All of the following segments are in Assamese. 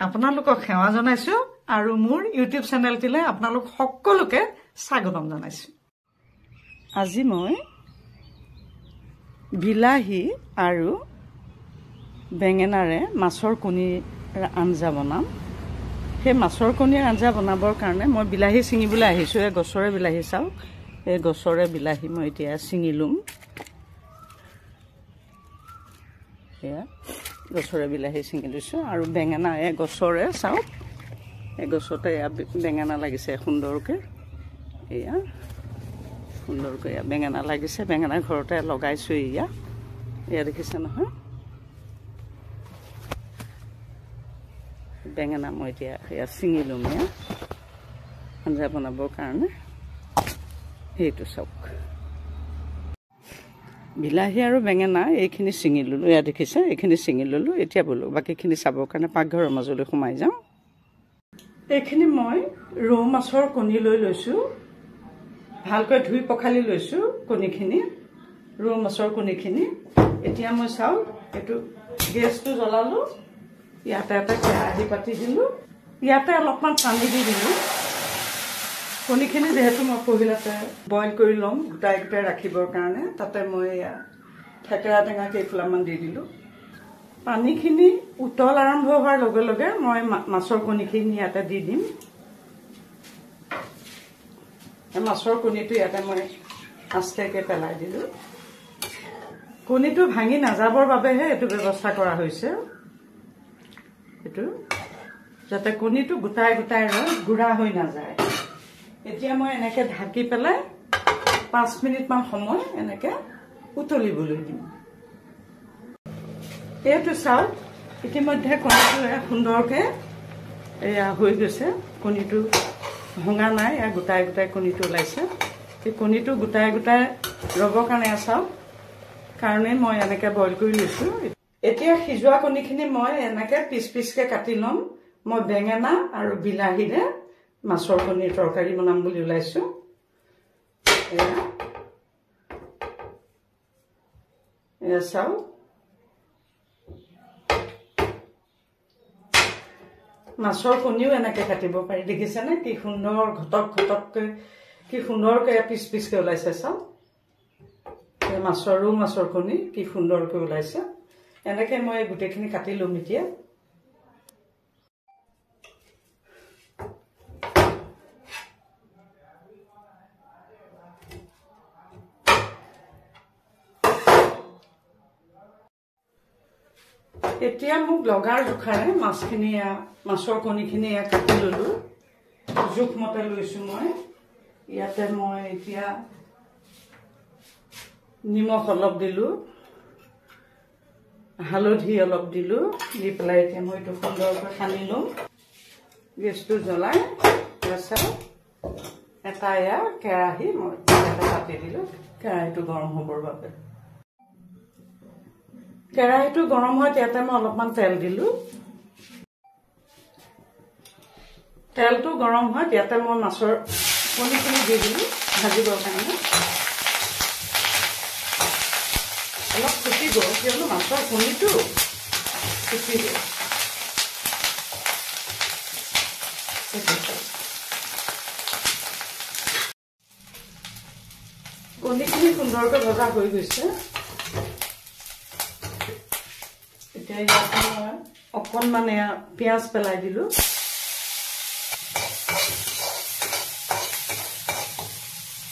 আপোনালোকক সেৱা জনাইছো আৰু মোৰ ইউটিউব চেনেলটিলে আপোনালোক সকলোকে স্বাগতম জনাইছো। আজি মই বিলাহী আৰু বেঙেনাৰে মাছৰ কণীৰ আঞ্জা বনাম। সেই মাছৰ কণীৰ আঞ্জা বনাবৰ কাৰণে মই বিলাহী ছিঙিবলৈ আহিছোঁ। এই গছৰে বিলাহী চাওক, এই গছৰে বিলাহী মই এতিয়া ছিঙি লম। এয়া গছৰে বিলাহী ছিঙি লৈছোঁ আৰু বেঙেনা এই গছৰে চাওক, এই গছতে এয়া বেঙেনা লাগিছে সুন্দৰকৈ। এয়া সুন্দৰকৈ এয়া বেঙেনা লাগিছে, বেঙেনা ঘৰতে লগাইছোঁ। এয়া দেখিছে নহয়, বেঙেনা মই এতিয়া এয়া ছিঙি ল'ম এয়া আঞ্জা বনাবৰ কাৰণে। সেইটো চাওক, বিলাহী আৰু বেঙেনা এইখিনি ছিঙি ল'লোঁ। এয়া দেখিছে, এইখিনি ছিঙি ল'লোঁ। এতিয়া বোলো বাকীখিনি চাবৰ কাৰণে পাকঘৰৰ মাজলৈ সোমাই যাওঁ। এইখিনি মই ৰৌ মাছৰ কণী লৈ লৈছোঁ, ভালকৈ ধুই পখালি লৈছোঁ কণীখিনি, ৰৌ মাছৰ কণীখিনি। এতিয়া মই চাওক, এইটো গেছটো জ্বলালোঁ, ইয়াতে এটা কেৰাহী পাতি দিলোঁ, ইয়াতে অলপমান পানী দি দিলোঁ। কণীখিনি যিহেতু মই পহিলাতে বইল কৰি ল'ম গোটাই গোটাই ৰাখিবৰ কাৰণে, তাতে মই থেকেৰা টেঙা কেইফুলামান দি দিলোঁ। পানীখিনি উতল আৰম্ভ হোৱাৰ লগে লগে মই মাছৰ কণীখিনি ইয়াতে দি দিম। মাছৰ কণীটো ইয়াতে মই আস্তেকৈ পেলাই দিলোঁ। কণীটো ভাঙি নাযাবৰ বাবেহে এইটো ব্যৱস্থা কৰা হৈছে, এইটো যাতে কণীটো গোটাই গোটাই ৰয়, গুড়া হৈ নাযায়। এতিয়া মই এনেকৈ ঢাকি পেলাই 5 মিনিটমান সময় এনেকৈ উতলিবলৈ দিম। এইটো চাওক, ইতিমধ্যে কণীটো সুন্দৰকৈ এয়া হৈ গৈছে। কণীটো ভঙা নাই, এয়া গোটাই গোটাই কণীটো ওলাইছে। এই কণীটো গোটাই গোটাই ৰ'বৰ কাৰণে চাওক কাৰণে মই এনেকৈ বইল কৰি লৈছোঁ। এতিয়া সিজোৱা কণীখিনি মই এনেকৈ পিচ পিচকৈ কাটি ল'ম। মই বেঙেনা আৰু বিলাহীৰে মাছৰ কণীৰ তৰকাৰী বনাম বুলি ওলাইছোঁ। এয়া চাওক, মাছৰ কণীও এনেকৈ কাটিব পাৰি, দেখিছেনে কি সুন্দৰ ঘটক ঘটককৈ, কি সুন্দৰকৈ পিচ পিচকৈ ওলাইছে। চাওক, মাছৰ কণী কি সুন্দৰকৈ ওলাইছে। এনেকৈ মই গোটেইখিনি কাটি ল'ম। এতিয়া এতিয়া মোক লগাৰ জোখাৰে মাছৰ কণীখিনি কাটি ল'লোঁ, জোখমতে লৈছোঁ মই। ইয়াতে মই এতিয়া নিমখ অলপ দিলোঁ, হালধি অলপ দিলোঁ, দি পেলাই এতিয়া মই এইটো সুন্দৰকৈ সানি ল'ম। গেছটো জ্বলাই এটা এয়া কেৰাহী মই ইয়াতে পাতি দিলোঁ, কেৰাহীটো গৰম হ'বৰ বাবে। কেৰাহীটো গৰম হয়, ইয়াতে মই অলপমান তেল দিলোঁ। তেলটো গৰম হয়, ইয়াতে মই মাছৰ কণীখিনি দি দিলোঁ ভাজিবৰ কাৰণে। অলপ ফুটিব, কিয়নো মাছৰ কণীটো ফুটিব। কণীখিনি সুন্দৰকৈ ভজা হৈ গৈছে। এতিয়া ইয়াতে মই অকণমান পিঁয়াজ পেলাই দিলোঁ।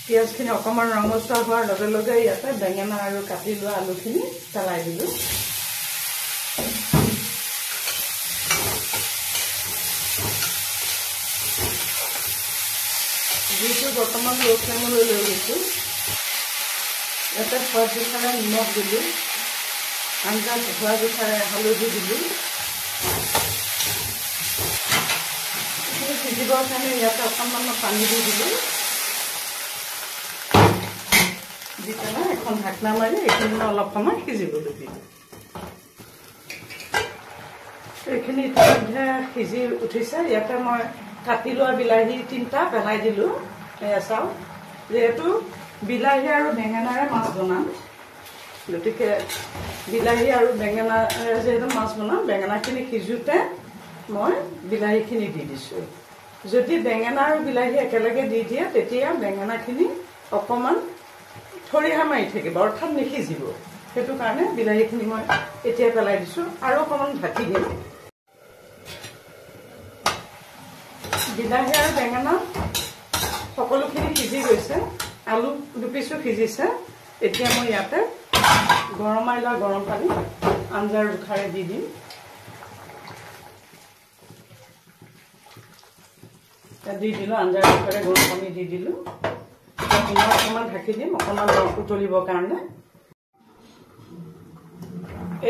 পিঁয়াজখিনি অকণমান ৰঙচুৱা হোৱাৰ লগে লগে ইয়াতে বেঙেনা আৰু কাটি লোৱা আলুখিনি পেলাই দিলোঁ। জুইটো বৰ্তমান ল' ফ্লেমলৈ লৈ গৈছোঁ। ইয়াতে সোৱাদ জোখাৰে নিমখ দিলোঁ, আঞ্জাত সোৱাদ জোখাৰে হালধি দিলোঁ। সিজিবৰ কাৰণে ইয়াতে অকণমান মই পানী দি দিলোঁ। দি পেলাই এখন ঢাকনা মাৰি এইখিনি মই অলপ সময় সিজিবলৈ দিলোঁ। এইখিনি ইতিমধ্যে সিজি উঠিছে। ইয়াতে মই কাটি লোৱা বিলাহী 3টা পেলাই দিলোঁ। এয়া চাওক, যিহেতু বিলাহী আৰু বেঙেনাৰে মাছ বনাম, গতিকে বিলাহী আৰু বেঙেনাৰে যিহেতু মাছ বনাম, বেঙেনাখিনি সিজোতে মই বিলাহীখিনি দি দিছোঁ। যদি বেঙেনা আৰু বিলাহী একেলগে দি দিয়ে তেতিয়া বেঙেনাখিনি অকণমান ঠৰিহা মাৰি থাকিব, অৰ্থাৎ নিসিজিব। সেইটো কাৰণে বিলাহীখিনি মই এতিয়া পেলাই দিছোঁ আৰু অকণমান ঢাকি দিম। বিলাহী আৰু বেঙেনা সকলোখিনি সিজি গৈছে, আলু দুপিছো সিজিছে। এতিয়া মই ইয়াতে গৰমাই লোৱা গৰম পানী আঞ্জাৰ জোখাৰে দি দিম। দি দিলোঁ, আঞ্জাৰ জোখাৰে গৰম পানী দি দিলোঁ। পুনৰ অকণমান ঢাকি দিম, অকণমান উতলিবৰ কাৰণে।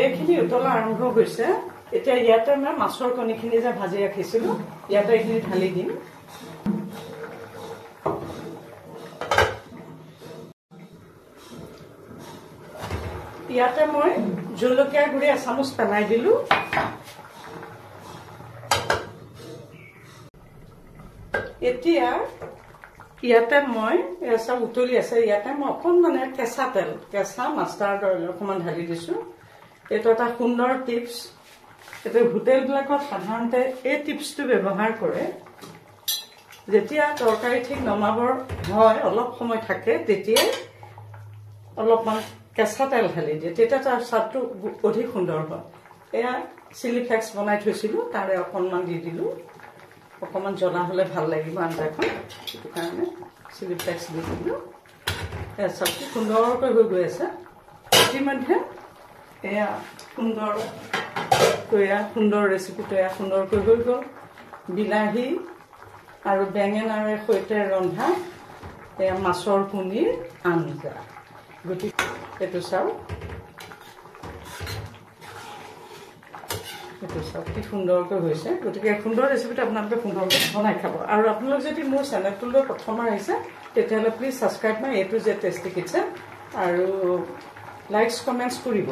এইখিনি উতলা আৰম্ভ হৈছে। এতিয়া ইয়াতে মই মাছৰ কণীখিনি যে ভাজি ৰাখিছিলোঁ ইয়াতে এইখিনি ঢালি দিম। ইয়াতে মই জলকীয়া গুড়ি এচামুচ পেলাই দিলোঁ। এতিয়া ইয়াতে মই চব উতলি আছে, ইয়াতে মই অকণমান কেঁচা তেল, কেঁচা মাষ্টাৰ্ড অইল অকণমান ঢালি দিছোঁ। এইটো এটা সুন্দৰ টিপছ। এইটো হোটেলবিলাকত সাধাৰণতে এই টিপছটো ব্যৱহাৰ কৰে। যেতিয়া তৰকাৰী ঠিক নমাবৰ হয়, অলপ সময় থাকে, তেতিয়াই অলপমান কেঁচা তেল ঢালি দিয়ে, তেতিয়া তাৰ স্বাদটো অধিক সুন্দৰ হয়। এয়া চিলি ফ্লেক্স বনাই থৈছিলোঁ, তাৰে অকণমান দি দিলোঁ। অকণমান জ্বলা হ'লে ভাল লাগিব আঞ্জাখন, সেইটো কাৰণে চিলি ফ্লেক্স দি দিলোঁ। এয়া চবটো সুন্দৰকৈ হৈ গৈ আছে। ইতিমধ্যে এয়া সুন্দৰ ৰেচিপিটো এয়া সুন্দৰকৈ হৈ গ'ল। বিলাহী আৰু বেঙেনাৰে সৈতে ৰন্ধা এয়া মাছৰ কণীৰ আঞ্জা। গতিকে এইটো চাওক, কি সুন্দৰকৈ হৈছে। গতিকে সুন্দৰ ৰেচিপিটো আপোনালোকে সুন্দৰকৈ বনাই খাব। আৰু আপোনালোক যদি মোৰ চেনেলটোলৈ প্ৰথমবাৰ আহিছে তেতিয়াহ'লে please subscribe my A to Z tasty kitchen আৰু লাইকছ কমেণ্টছ কৰিব।